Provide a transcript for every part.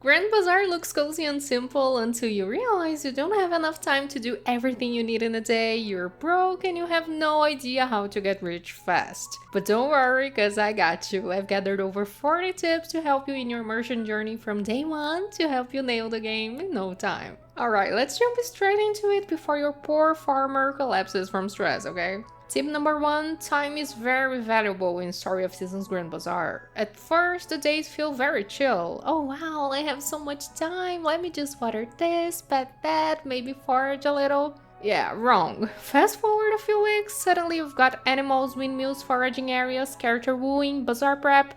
Grand Bazaar looks cozy and simple until you realize you don't have enough time to do everything you need in a day, you're broke, and you have no idea how to get rich fast. But don't worry, cause I got you. I've gathered over 40 tips to help you in your immersion journey from day one to help you nail the game in no time. Alright, let's jump straight into it before your poor farmer collapses from stress, okay? Tip number 1, time is very valuable in Story of Seasons Grand Bazaar. At first, the days feel very chill. Oh wow, I have so much time, let me just water this, pet that, maybe forage a little. Yeah, wrong. Fast forward a few weeks, suddenly you've got animals, windmills, foraging areas, character wooing, bazaar prep.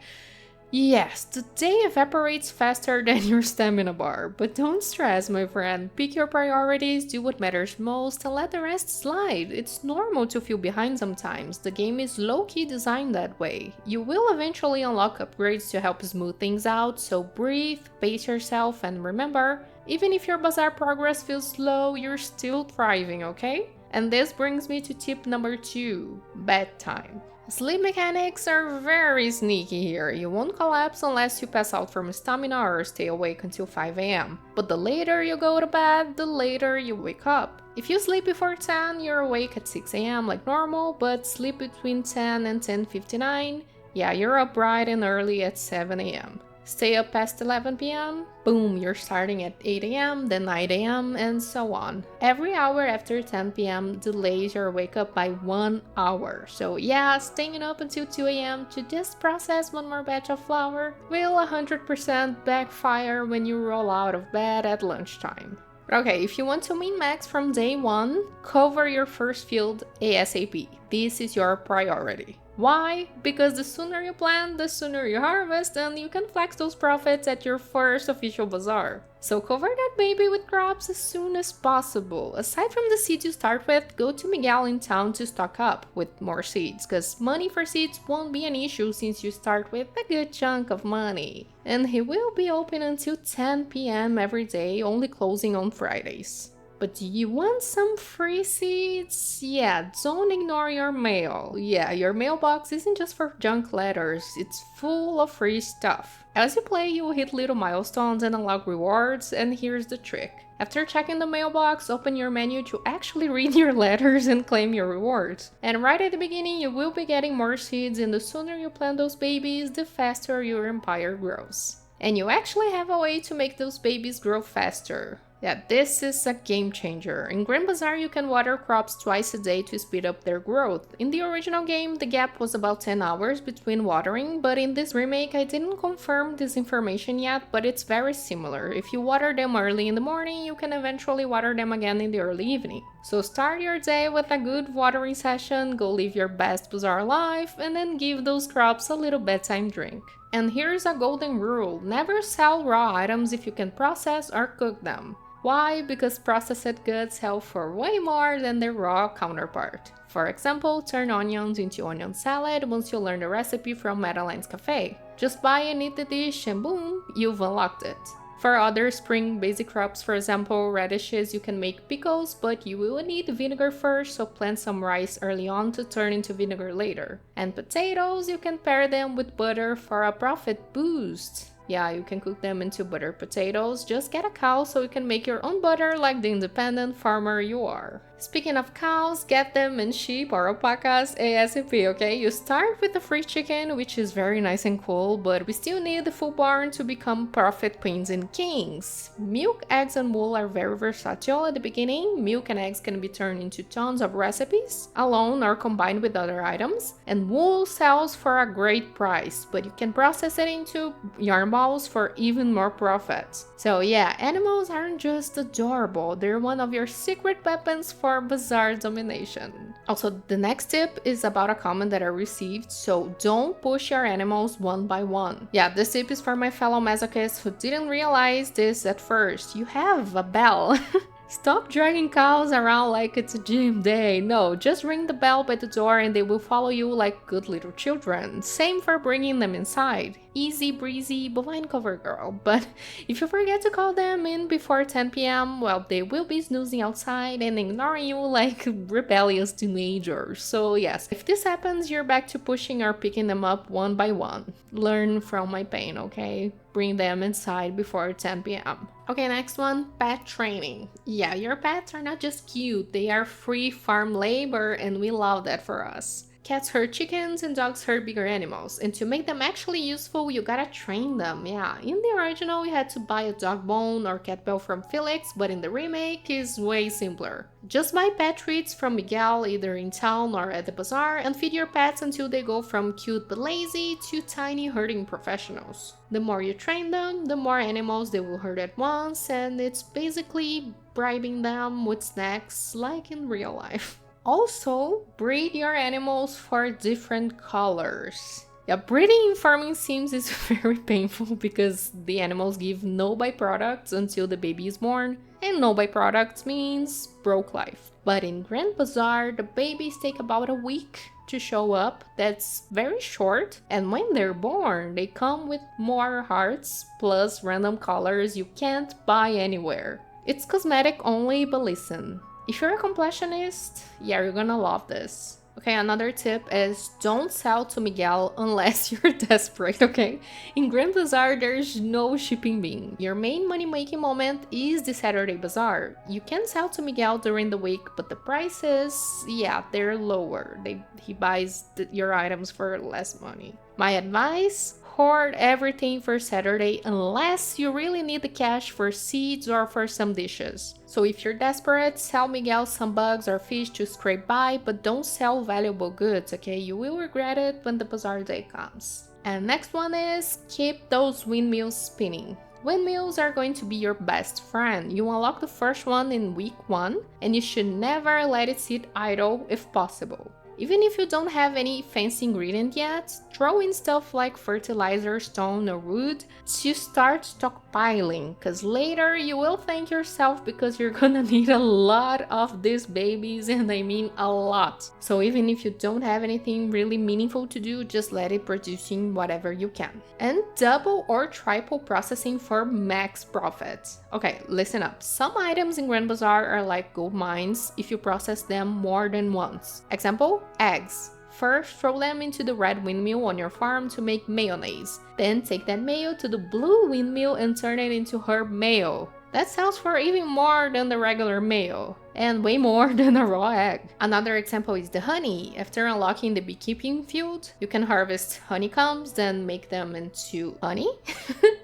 Yes, the day evaporates faster than your stamina bar, but don't stress, my friend. Pick your priorities, do what matters most, and let the rest slide. It's normal to feel behind sometimes. The game is low-key designed that way. You will eventually unlock upgrades to help smooth things out, so breathe, pace yourself, and remember, even if your bazaar progress feels slow, you're still thriving, okay? And this brings me to tip number 2, bedtime. Sleep mechanics are very sneaky here. You won't collapse unless you pass out from stamina or stay awake until 5 am. But the later you go to bed, the later you wake up. If you sleep before 10, you're awake at 6 am like normal, but sleep between 10 and 10:59, yeah, you're up bright and early at 7 am. Stay up past 11 p.m, boom, you're starting at 8 am, then 9 am, and so on. Every hour after 10 p.m. delays your wake up by 1 hour. So yeah, staying up until 2 am to just process one more batch of flour will 100% backfire when you roll out of bed at lunchtime. Okay, if you want to min-max from day 1, cover your first field ASAP. This is your priority. Why? Because the sooner you plant, the sooner you harvest, and you can flex those profits at your first official bazaar. So cover that baby with crops as soon as possible. Aside from the seeds you start with, go to Miguel in town to stock up with more seeds, cause money for seeds won't be an issue since you start with a good chunk of money. And he will be open until 10 p.m. every day, only closing on Fridays. But do you want some free seeds? Yeah, don't ignore your mail. Yeah, your mailbox isn't just for junk letters, it's full of free stuff. As you play, you will hit little milestones and unlock rewards, and here's the trick. After checking the mailbox, open your menu to actually read your letters and claim your rewards. And right at the beginning, you will be getting more seeds, and the sooner you plant those babies, the faster your empire grows. And you actually have a way to make those babies grow faster. Yeah, this is a game changer. In Grand Bazaar, you can water crops twice a day to speed up their growth. In the original game, the gap was about 10 hours between watering, but in this remake, I didn't confirm this information yet, but it's very similar. If you water them early in the morning, you can eventually water them again in the early evening. So start your day with a good watering session, go live your best bazaar life, and then give those crops a little bedtime drink. And here's a golden rule: never sell raw items if you can process or cook them. Why? Because processed goods sell for way more than their raw counterpart. For example, turn onions into onion salad once you learn the recipe from Madeline's Cafe. Just buy and eat the dish and boom, you've unlocked it. For other spring basic crops, for example radishes, you can make pickles, but you will need vinegar first, so plant some rice early on to turn into vinegar later. And potatoes, you can pair them with butter for a profit boost. Yeah, you can cook them into buttered potatoes. Just get a cow so you can make your own butter like the independent farmer you are. Speaking of cows, get them in sheep or alpacas ASAP, okay? You start with the free chicken, which is very nice and cool, but we still need the full barn to become profit queens and kings. Milk, eggs, and wool are very versatile at the beginning. Milk and eggs can be turned into tons of recipes, alone or combined with other items. And wool sells for a great price, but you can process it into yarn balls for even more profit. So yeah, animals aren't just adorable, they're one of your secret weapons for bazaar domination. Also, the next tip is about a comment that I received, so don't push your animals one by one. Yeah, this tip is for my fellow masochists who didn't realize this at first. You have a bell. Stop dragging cows around like it's a gym day. No, just ring the bell by the door and they will follow you like good little children. Same for bringing them inside. easy breezy bovine cover girl. But if you forget to call them in before 10 p.m, well, they will be snoozing outside and ignoring you like rebellious teenagers. So yes, if this happens, you're back to pushing or picking them up one by one. Learn from my pain, okay? Bring them inside before 10 p.m. Okay, next one, pet training. Yeah, your pets are not just cute, they are free farm labor, and we love that for us. Cats herd chickens and dogs herd bigger animals, and to make them actually useful, you gotta train them. Yeah, in the original, you had to buy a dog bone or cat bell from Felix, but in the remake, it's way simpler. Just buy pet treats from Miguel, either in town or at the bazaar, and feed your pets until they go from cute but lazy to tiny herding professionals. The more you train them, the more animals they will herd at once, and it's basically bribing them with snacks like in real life. Also, breed your animals for different colors. Yeah, breeding in farming sims is very painful because the animals give no byproducts until the baby is born, and no byproducts means broke life. But in Grand Bazaar, the babies take about a week to show up. That's very short, and when they're born, they come with more hearts plus random colors you can't buy anywhere. It's cosmetic only, but listen. If you're a completionist, yeah, you're gonna love this. Okay, another tip is don't sell to Miguel unless you're desperate, okay? In Grand Bazaar, there's no shipping bin. Your main money-making moment is the Saturday Bazaar. You can sell to Miguel during the week, but the prices, yeah, they're lower. He buys your items for less money. My advice? Hoard everything for Saturday unless you really need the cash for seeds or for some dishes. So if you're desperate, sell Miguel some bugs or fish to scrape by, but don't sell valuable goods, okay? You will regret it when the bazaar day comes. And next one is keep those windmills spinning. Windmills are going to be your best friend. You unlock the first one in week 1, and you should never let it sit idle if possible. Even if you don't have any fancy ingredient yet, throw in stuff like fertilizer, stone or wood to start stockpiling, cause later you will thank yourself because you're gonna need a lot of these babies, and I mean a lot. So even if you don't have anything really meaningful to do, just let it producing whatever you can. And double or triple processing for max profit. Okay, listen up. Some items in Grand Bazaar are like gold mines if you process them more than once. Example, eggs. First, throw them into the red windmill on your farm to make mayonnaise. Then take that mayo to the blue windmill and turn it into herb mayo. That sells for even more than the regular mayo, and way more than a raw egg. Another example is the honey. After unlocking the beekeeping field, you can harvest honeycombs, then make them into honey,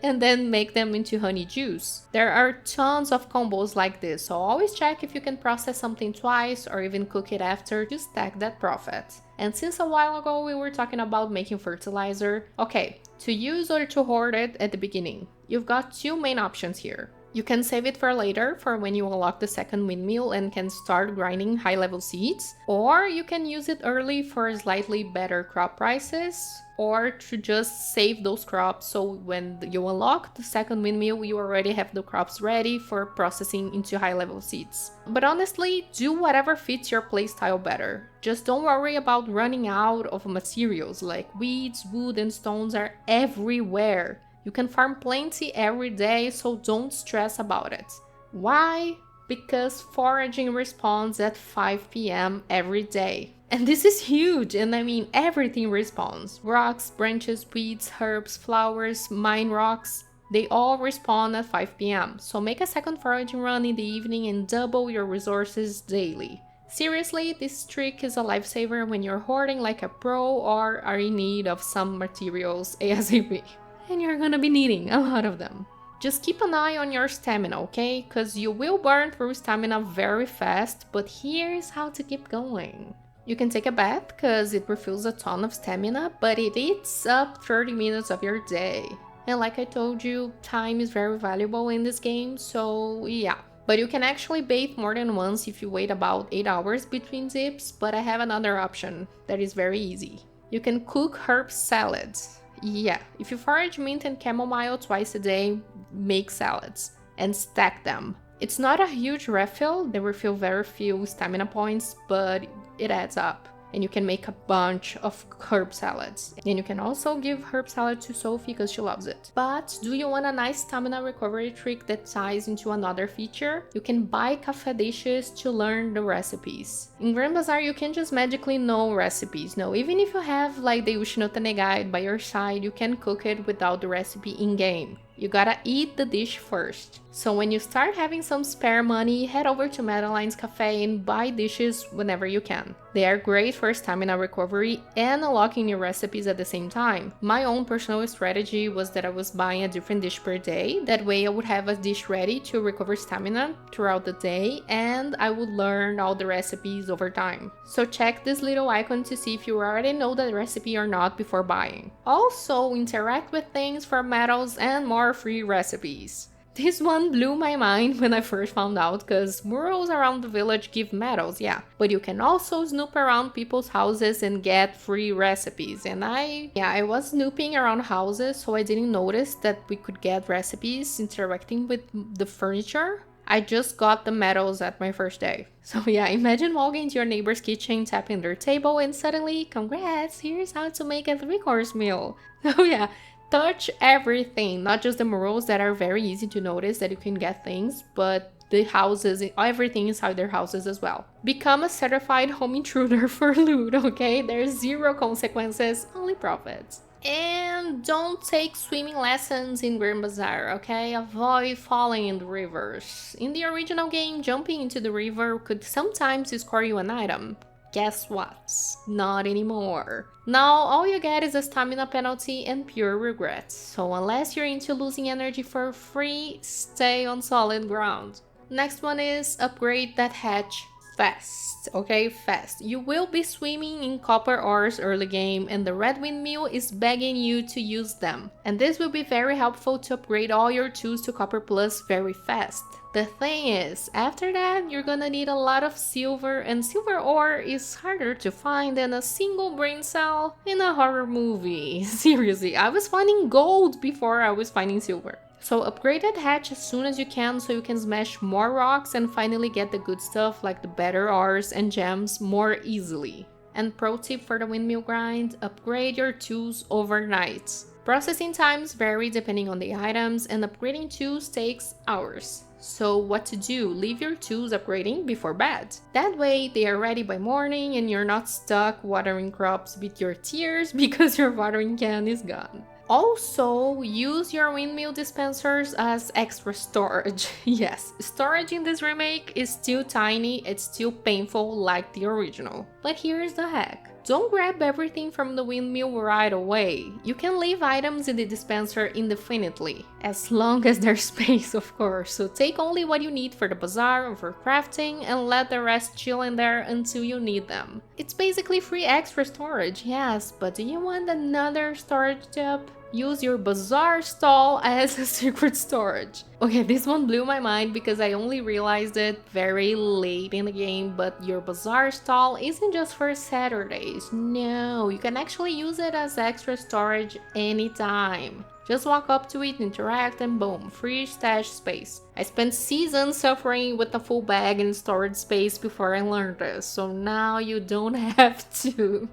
and then make them into honey juice. There are tons of combos like this, so always check if you can process something twice or even cook it after to stack that profit. And since a while ago we were talking about making fertilizer, okay, to use or to hoard it at the beginning, you've got two main options here. You can save it for later, for when you unlock the second windmill and can start grinding high-level seeds, or you can use it early for slightly better crop prices, or to just save those crops so when you unlock the second windmill, you already have the crops ready for processing into high-level seeds. But honestly, do whatever fits your playstyle better. Just don't worry about running out of materials, like weeds, wood, and stones are everywhere. You can farm plenty every day, so don't stress about it. Why? Because foraging respawns at 5 p.m. every day. And this is huge, and I mean everything respawns. Rocks, branches, weeds, herbs, flowers, mine rocks, they all respawn at 5 p.m. So make a second foraging run in the evening and double your resources daily. Seriously, this trick is a lifesaver when you're hoarding like a pro or are in need of some materials ASAP. And you're gonna be needing a lot of them. Just keep an eye on your stamina, okay? Cause you will burn through stamina very fast, but here's how to keep going. You can take a bath cause it refills a ton of stamina, but it eats up 30 minutes of your day. And like I told you, time is very valuable in this game, so yeah. But you can actually bathe more than once if you wait about 8 hours between dips, but I have another option that is very easy. You can cook herb salads. Yeah, if you forage mint and chamomile twice a day, make salads and stack them. It's not a huge refill, they refill very few stamina points, but it adds up. and you can make a bunch of herb salads. And you can also give herb salad to Sophie because she loves it. But do you want a nice stamina recovery trick that ties into another feature? You can buy cafe dishes to learn the recipes. In Grand Bazaar, you can just magically know recipes. No, even if you have like the Ushinotane guide by your side, you can cook it without the recipe in-game. You gotta eat the dish first. So when you start having some spare money, head over to Madeline's Cafe and buy dishes whenever you can. They are great for stamina recovery and unlocking new recipes at the same time. My own personal strategy was that I was buying a different dish per day. That way I would have a dish ready to recover stamina throughout the day, and I would learn all the recipes over time. So check this little icon to see if you already know the recipe or not before buying. Also, interact with things for medals and more free recipes. This one blew my mind when I first found out, because murals around the village give medals, yeah, but you can also snoop around people's houses and get free recipes. And I was snooping around houses, so I didn't notice that we could get recipes interacting with the furniture. I just got the medals at my first day. So yeah, imagine walking into your neighbor's kitchen, tapping their table, and suddenly, congrats, here's how to make a 3-course meal. Oh yeah. Touch everything, not just the murals that are very easy to notice that you can get things, but the houses, everything inside their houses as well. Become a certified home intruder for loot, okay? There's zero consequences, only profits. And don't take swimming lessons in Grand Bazaar, okay? Avoid falling in the rivers. In the original game, jumping into the river could sometimes score you an item. Guess what? Not anymore. Now all you get is a stamina penalty and pure regret. So unless you're into losing energy for free, stay on solid ground. Next one is upgrade that hatch fast, okay? Fast. You will be swimming in copper ores early game, and the red windmill is begging you to use them. And this will be very helpful to upgrade all your tools to copper plus very fast. The thing is, after that, you're gonna need a lot of silver, and silver ore is harder to find than a single brain cell in a horror movie. Seriously, I was finding gold before I was finding silver. So upgrade that hatch as soon as you can so you can smash more rocks and finally get the good stuff like the better ores and gems more easily. And pro tip for the windmill grind, upgrade your tools overnight. Processing times vary depending on the items, and upgrading tools takes hours. So what to do? Leave your tools upgrading before bed. That way they are ready by morning and you're not stuck watering crops with your tears because your watering can is gone. Also, use your windmill dispensers as extra storage. Yes, storage in this remake is still tiny, it's still painful like the original. But here's the hack. Don't grab everything from the windmill right away. You can leave items in the dispenser indefinitely, as long as there's space, of course. So take only what you need for the bazaar or for crafting and let the rest chill in there until you need them. It's basically free extra storage, yes, but do you want another storage tip? Use your bazaar stall as a secret storage. Okay, this one blew my mind because I only realized it very late in the game, but your bazaar stall isn't just for Saturdays. No, you can actually use it as extra storage anytime. Just walk up to it, interact, and boom, free stash space. I spent seasons suffering with a full bag and storage space before I learned this, so now you don't have to.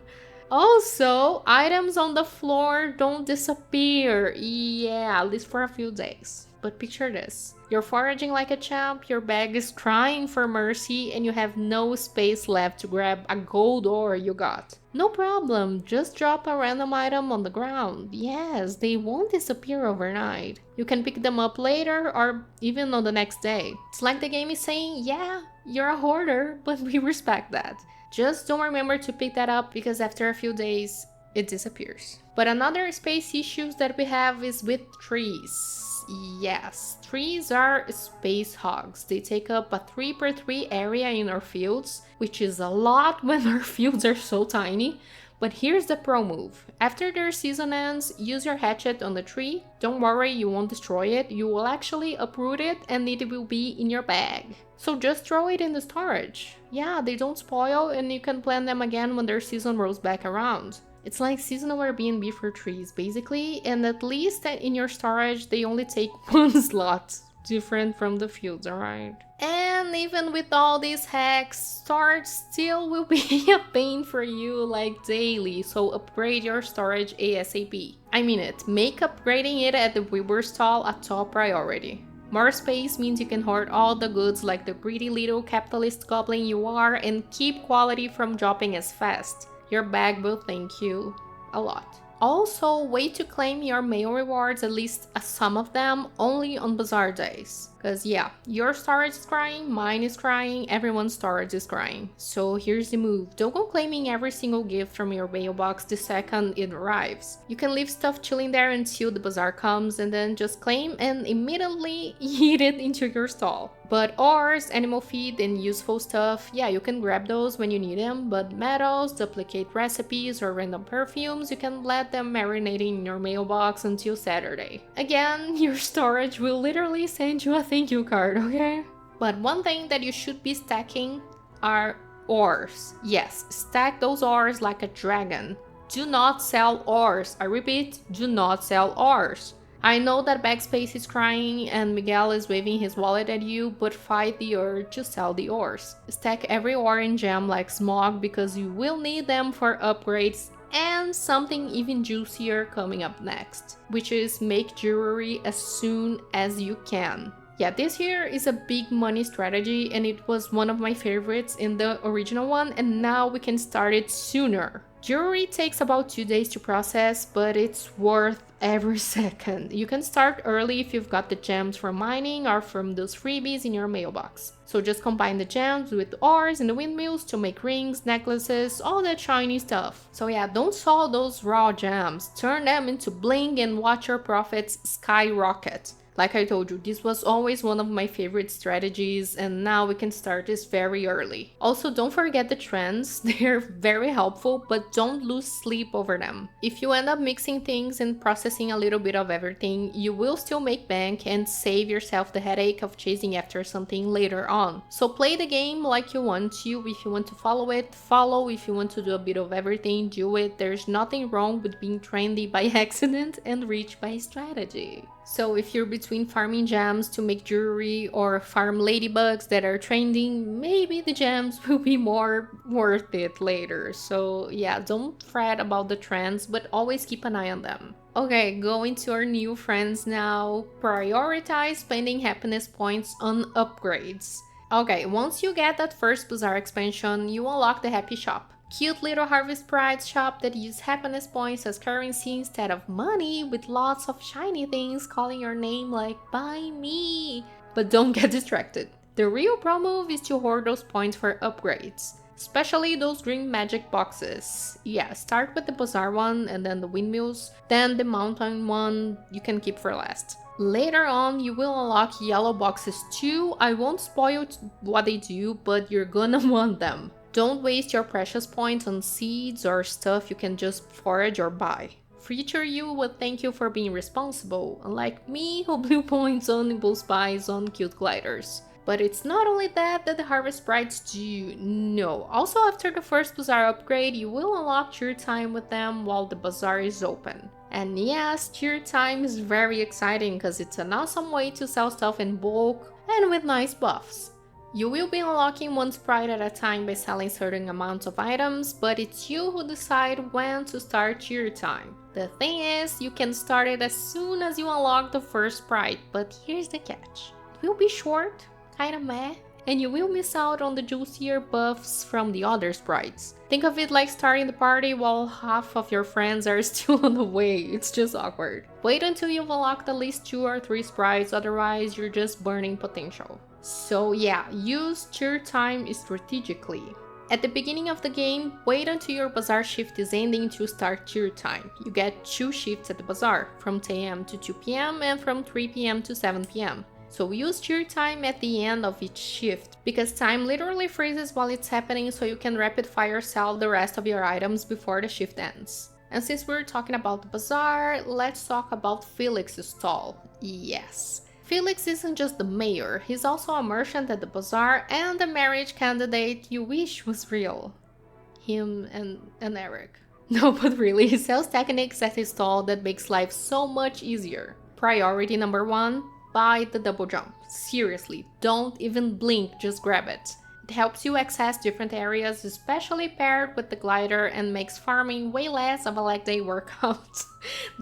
Also, items on the floor don't disappear. Yeah, at least for a few days. But picture this. You're foraging like a champ, your bag is crying for mercy, and you have no space left to grab a gold ore you got. No problem, just drop a random item on the ground. Yes, they won't disappear overnight. You can pick them up later or even on the next day. It's like the game is saying, yeah, you're a hoarder, but we respect that. Just don't remember to pick that up because after a few days, it disappears. But another space issues that we have is with trees. Yes, trees are space hogs. They take up a 3x3 area in our fields, which is a lot when our fields are so tiny. But here's the pro move. After their season ends, use your hatchet on the tree. Don't worry, you won't destroy it. You will actually uproot it and it will be in your bag. So just throw it in the storage. Yeah, they don't spoil and you can plant them again when their season rolls back around. It's like seasonal Airbnb for trees, basically, and at least in your storage, they only take one slot, different from the fields, alright? And even with all these hacks, storage still will be a pain for you like daily, so upgrade your storage ASAP. I mean it, make upgrading it at the Weaver stall a top priority. More space means you can hoard all the goods like the greedy little capitalist goblin you are and keep quality from dropping as fast. Your bag will thank you a lot. Also, wait to claim your mail rewards, at least some of them, only on bazaar days. Cause yeah, your storage is crying, mine is crying, everyone's storage is crying. So here's the move, don't go claiming every single gift from your mailbox the second it arrives. You can leave stuff chilling there until the bazaar comes and then just claim and immediately eat it into your stall. But ores, animal feed, and useful stuff, yeah, you can grab those when you need them, but metals, duplicate recipes, or random perfumes, you can let them marinating in your mailbox until Saturday. Again, your storage will literally send you a thank you card, okay? But one thing that you should be stacking are ores. Yes, stack those ores like a dragon. Do not sell ores. I repeat, do not sell ores. I know that backspace is crying and Miguel is waving his wallet at you, but fight the urge to sell the ores. Stack every ore and gem like smog because you will need them for upgrades and something even juicier coming up next, which is make jewelry as soon as you can. Yeah, this here is a big money strategy and it was one of my favorites in the original one, and now we can start it sooner. Jewelry takes about 2 days to process, but it's worth every second. You can start early if you've got the gems from mining or from those freebies in your mailbox. So just combine the gems with ores in the windmills to make rings, necklaces, all that shiny stuff. So yeah, don't sell those raw gems, turn them into bling and watch your profits skyrocket. Like I told you, this was always one of my favorite strategies, and now we can start this very early. Also, don't forget the trends, they're very helpful, but don't lose sleep over them. If you end up mixing things and processing a little bit of everything, you will still make bank and save yourself the headache of chasing after something later on. So play the game like you want to. If you want to follow it, follow. If you want to do a bit of everything, do it. There's nothing wrong with being trendy by accident and rich by strategy. So if you're between farming gems to make jewelry or farm ladybugs that are trending, maybe the gems will be more worth it later. So yeah, don't fret about the trends, but always keep an eye on them. Okay, going to our new friends now. Prioritize spending happiness points on upgrades. Okay, once you get that first bazaar expansion, you unlock the happy shop. Cute little Harvest Sprites shop that use happiness points as currency instead of money, with lots of shiny things calling your name like buy me. But don't get distracted. The real pro move is to hoard those points for upgrades, especially those green magic boxes. Yeah, start with the bazaar one and then the windmills, then the mountain one you can keep for last. Later on, you will unlock yellow boxes too. I won't spoil what they do, but you're gonna want them. Don't waste your precious points on seeds or stuff you can just forage or buy. Future you will thank you for being responsible, unlike me who blew points on impulse buys on cute gliders. But it's not only that the Harvest Sprites do, no. Also after the first bazaar upgrade, you will unlock cheer time with them while the bazaar is open. And yes, cheer time is very exciting because it's an awesome way to sell stuff in bulk and with nice buffs. You will be unlocking one sprite at a time by selling certain amounts of items, but it's you who decide when to start cheer time. The thing is, you can start it as soon as you unlock the first sprite, but here's the catch. It will be short, kinda meh, and you will miss out on the juicier buffs from the other sprites. Think of it like starting the party while half of your friends are still on the way, it's just awkward. Wait until you've unlocked at least 2 or 3 sprites, otherwise you're just burning potential. So yeah, use cheer time strategically. At the beginning of the game, wait until your bazaar shift is ending to start cheer time. You get 2 shifts at the bazaar, from 10 AM to 2 PM and from 3 PM to 7 PM. So use cheer time at the end of each shift, because time literally freezes while it's happening, so you can rapid fire sell the rest of your items before the shift ends. And since we're talking about the bazaar, let's talk about Felix's stall. Yes. Felix isn't just the mayor, he's also a merchant at the bazaar and a marriage candidate you wish was real. Him and Eric. No, but really, he sells techniques at his stall that makes life so much easier. Priority number 1, buy the double jump. Seriously, don't even blink, just grab it. It helps you access different areas, especially paired with the glider, and makes farming way less of a leg day workout.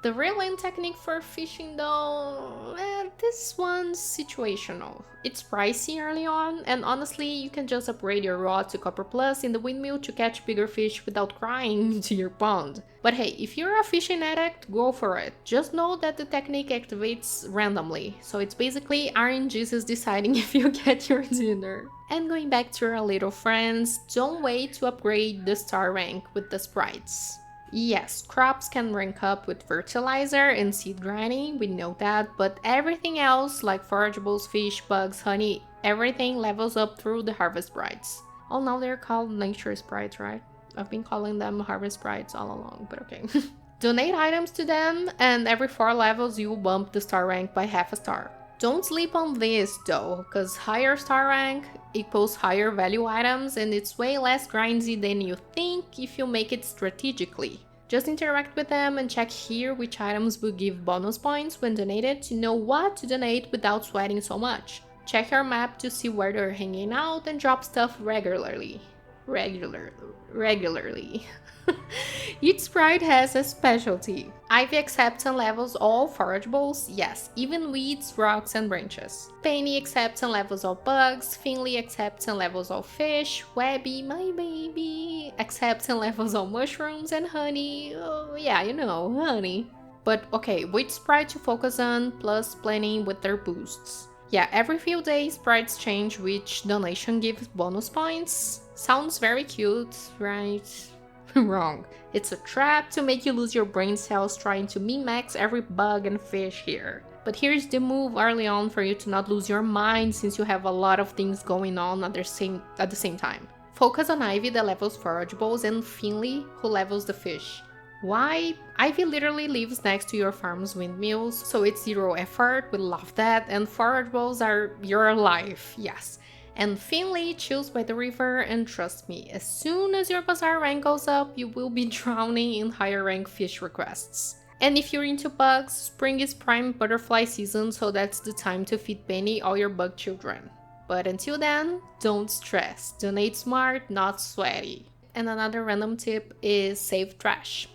The reeling technique for fishing though, this one's situational. It's pricey early on, and honestly, you can just upgrade your rod to Copper Plus in the Windmill to catch bigger fish without crying into your pond. But hey, if you're a fishing addict, go for it. Just know that the technique activates randomly, so it's basically RNG's deciding if you get your dinner. And going back to our little friends, don't wait to upgrade the star rank with the sprites. Yes, crops can rank up with fertilizer and seed grinding, we know that, but everything else like forageables, fish, bugs, honey, everything levels up through the harvest sprites. Oh, now they're called nature sprites, right? I've been calling them harvest sprites all along, but okay. Donate items to them, and every 4 levels you will bump the star rank by half a star. Don't sleep on this though, because higher star rank equals higher value items, and it's way less grindy than you think if you make it strategically. Just interact with them and check here which items will give bonus points when donated to know what to donate without sweating so much. Check your map to see where they're hanging out and drop stuff regularly. Regularly. Each sprite has a specialty. Ivy accepts and levels all forageables, yes, even weeds, rocks, and branches. Penny accepts and levels all bugs. Finley accepts and levels all fish. Webby, my baby, accepts and levels all mushrooms. And Honey, oh yeah, you know, Honey. But okay, which sprite to focus on, plus planning with their boosts. Yeah, every few days sprites change which donation gives bonus points. Sounds very cute, right? Wrong. It's a trap to make you lose your brain cells trying to min-max every bug and fish here. But here's the move early on for you to not lose your mind since you have a lot of things going on at the same time. Focus on Ivy that levels forageables and Finley who levels the fish. Why? Ivy literally lives next to your farm's windmills, so it's 0 effort, we love that, and forageables are your life, yes. And Finley chills by the river, and trust me, as soon as your bazaar rank goes up, you will be drowning in higher rank fish requests. And if you're into bugs, spring is prime butterfly season, so that's the time to feed Penny all your bug children. But until then, don't stress, donate smart, not sweaty. And another random tip is save trash.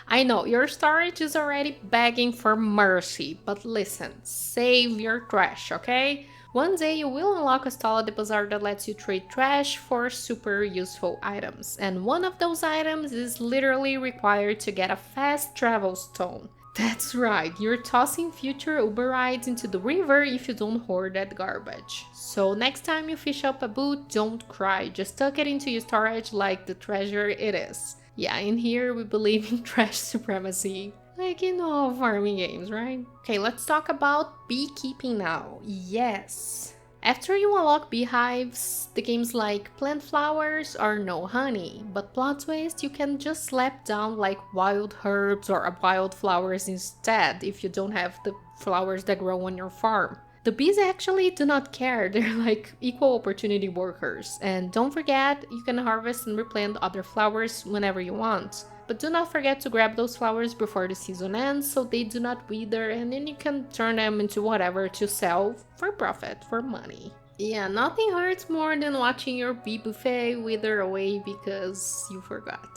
I know, your storage is already begging for mercy, but listen, save your trash, okay? One day you will unlock a stall at the bazaar that lets you trade trash for super useful items, and one of those items is literally required to get a fast travel stone. That's right, you're tossing future Uber rides into the river if you don't hoard that garbage. So next time you fish up a boot, don't cry, just tuck it into your storage like the treasure it is. Yeah, in here we believe in trash supremacy. Like in all farming games, right? Okay, let's talk about beekeeping now. Yes. After you unlock beehives, the game's like plant flowers or no honey. But plot twist, you can just slap down like wild herbs or wild flowers instead if you don't have the flowers that grow on your farm. The bees actually do not care, they're like equal opportunity workers. And don't forget, you can harvest and replant other flowers whenever you want. But do not forget to grab those flowers before the season ends so they do not wither, and then you can turn them into whatever to sell for profit, for money. Yeah, nothing hurts more than watching your bee buffet wither away because you forgot.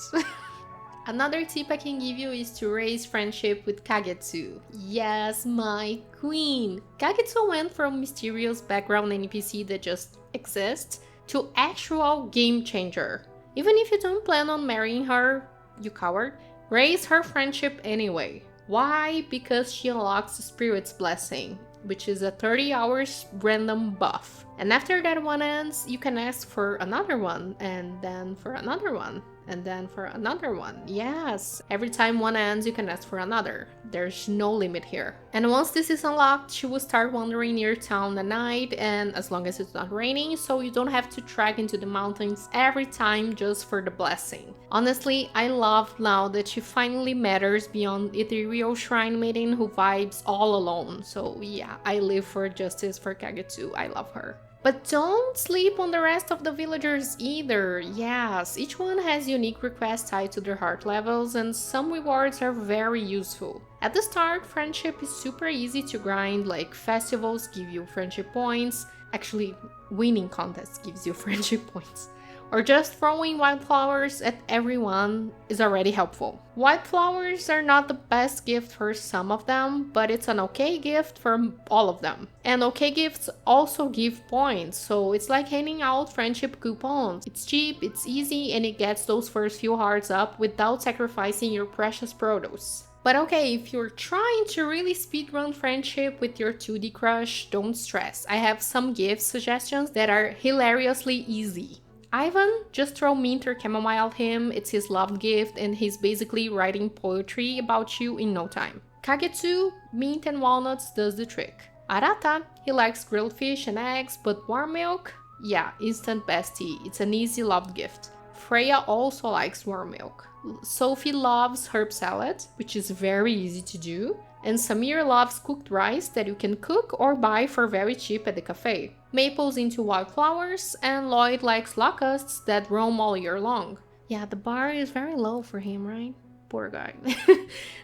Another tip I can give you is to raise friendship with Kagetsu. Yes, my queen! Kagetsu went from mysterious background NPC that just exists to actual game changer. Even if you don't plan on marrying her, you coward, raise her friendship anyway. Why? Because she unlocks the Spirit's Blessing, which is a 30 hours random buff. And after that one ends, you can ask for another one, and then for another one, and then for another one. Yes, every time one ends, you can ask for another. There's no limit here. And once this is unlocked, she will start wandering near town at night, and as long as it's not raining, so you don't have to trek into the mountains every time just for the blessing. Honestly, I love now that she finally matters beyond ethereal shrine maiden who vibes all alone. So yeah, I live for justice for Kagetsu. I love her. But don't sleep on the rest of the villagers either. Yes, each one has unique requests tied to their heart levels, and some rewards are very useful. At the start, friendship is super easy to grind, like festivals give you friendship points. Actually, winning contests gives you friendship points. Or just throwing wildflowers at everyone is already helpful. Wildflowers are not the best gift for some of them, but it's an okay gift for all of them. And okay gifts also give points, so it's like handing out friendship coupons. It's cheap, it's easy, and it gets those first few hearts up without sacrificing your precious produce. But okay, if you're trying to really speedrun friendship with your 2D crush, don't stress. I have some gift suggestions that are hilariously easy. Ivan, just throw mint or chamomile at him, it's his loved gift and he's basically writing poetry about you in no time. Kagetsu, mint and walnuts does the trick. Arata, he likes grilled fish and eggs, but warm milk? Yeah, instant bestie, it's an easy loved gift. Freya also likes warm milk. Sophie loves herb salad, which is very easy to do. And Samir loves cooked rice that you can cook or buy for very cheap at the cafe. Maple's into wildflowers, and Lloyd likes locusts that roam all year long. Yeah, the bar is very low for him, right? Poor guy.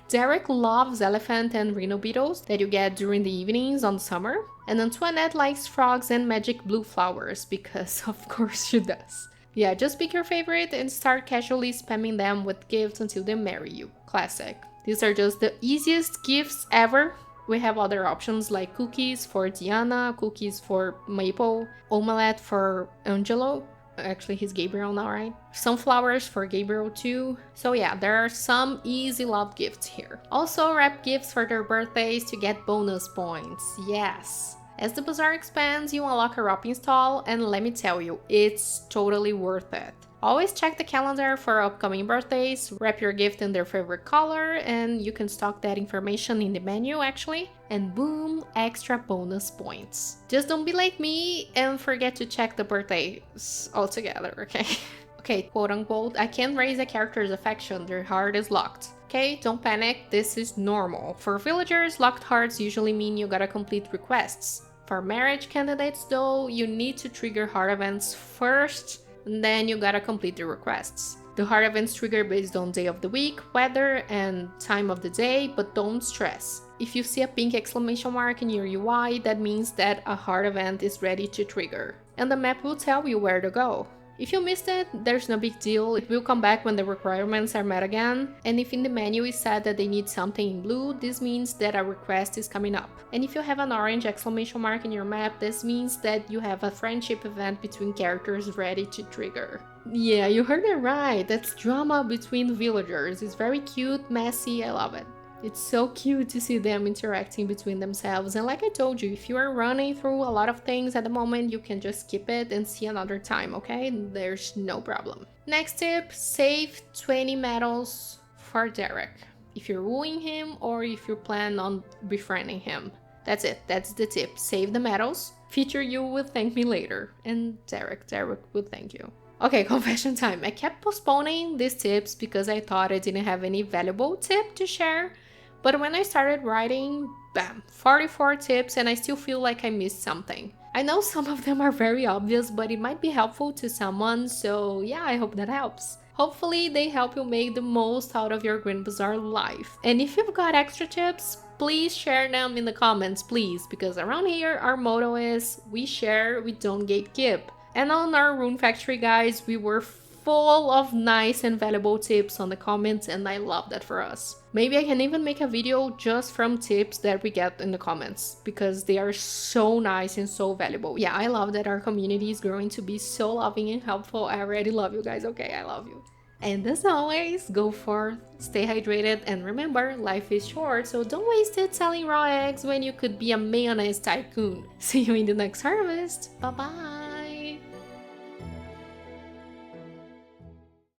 Derek loves elephant and rhino beetles that you get during the evenings on summer. And Antoinette likes frogs and magic blue flowers, because of course she does. Yeah, just pick your favorite and start casually spamming them with gifts until they marry you. Classic. These are just the easiest gifts ever. We have other options like cookies for Diana, cookies for Maple, omelette for Angelo. Actually, he's Gabriel now, right? Sunflowers for Gabriel too. So yeah, there are some easy love gifts here. Also, wrap gifts for their birthdays to get bonus points. Yes. As the bazaar expands, you unlock a wrapping stall, and let me tell you, it's totally worth it. Always check the calendar for upcoming birthdays, wrap your gift in their favorite color, and you can stock that information in the menu actually, and boom, extra bonus points. Just don't be like me and forget to check the birthdays altogether, okay? Okay, quote unquote, I can't raise a character's affection, their heart is locked. Okay, don't panic, this is normal. For villagers, locked hearts usually mean you gotta complete requests. For marriage candidates though, you need to trigger heart events first, and then you gotta complete the requests. The heart events trigger based on day of the week, weather, and time of the day, but don't stress. If you see a pink exclamation mark in your UI, that means that a heart event is ready to trigger. And the map will tell you where to go. If you missed it, there's no big deal, it will come back when the requirements are met again, and if in the menu is said that they need something in blue, this means that a request is coming up. And if you have an orange exclamation mark in your map, this means that you have a friendship event between characters ready to trigger. Yeah, you heard it right, that's drama between villagers, it's very cute, messy, I love it. It's so cute to see them interacting between themselves, and like I told you, if you are running through a lot of things at the moment, you can just skip it and see another time, okay? There's no problem. Next tip, save 20 medals for Derek. If you're wooing him or if you plan on befriending him. That's it, that's the tip. Save the medals, feature you will thank me later, and Derek will thank you. Okay, confession time. I kept postponing these tips because I thought I didn't have any valuable tip to share. But when I started writing, bam, 44 tips and I still feel like I missed something. I know some of them are very obvious, but it might be helpful to someone, so yeah, I hope that helps. Hopefully they help you make the most out of your Grand Bazaar life. And if you've got extra tips, please share them in the comments, please, because around here our motto is, we share, we don't gatekeep. And on our Rune Factory, guys, we were full of nice and valuable tips on the comments, and I love that for us. Maybe I can even make a video just from tips that we get in the comments, because they are so nice and so valuable. Yeah, I love that our community is growing to be so loving and helpful. I already love you guys, okay? I love you. And as always, go forth, stay hydrated, and remember, life is short, so don't waste it selling raw eggs when you could be a mayonnaise tycoon. See you in the next harvest. Bye bye!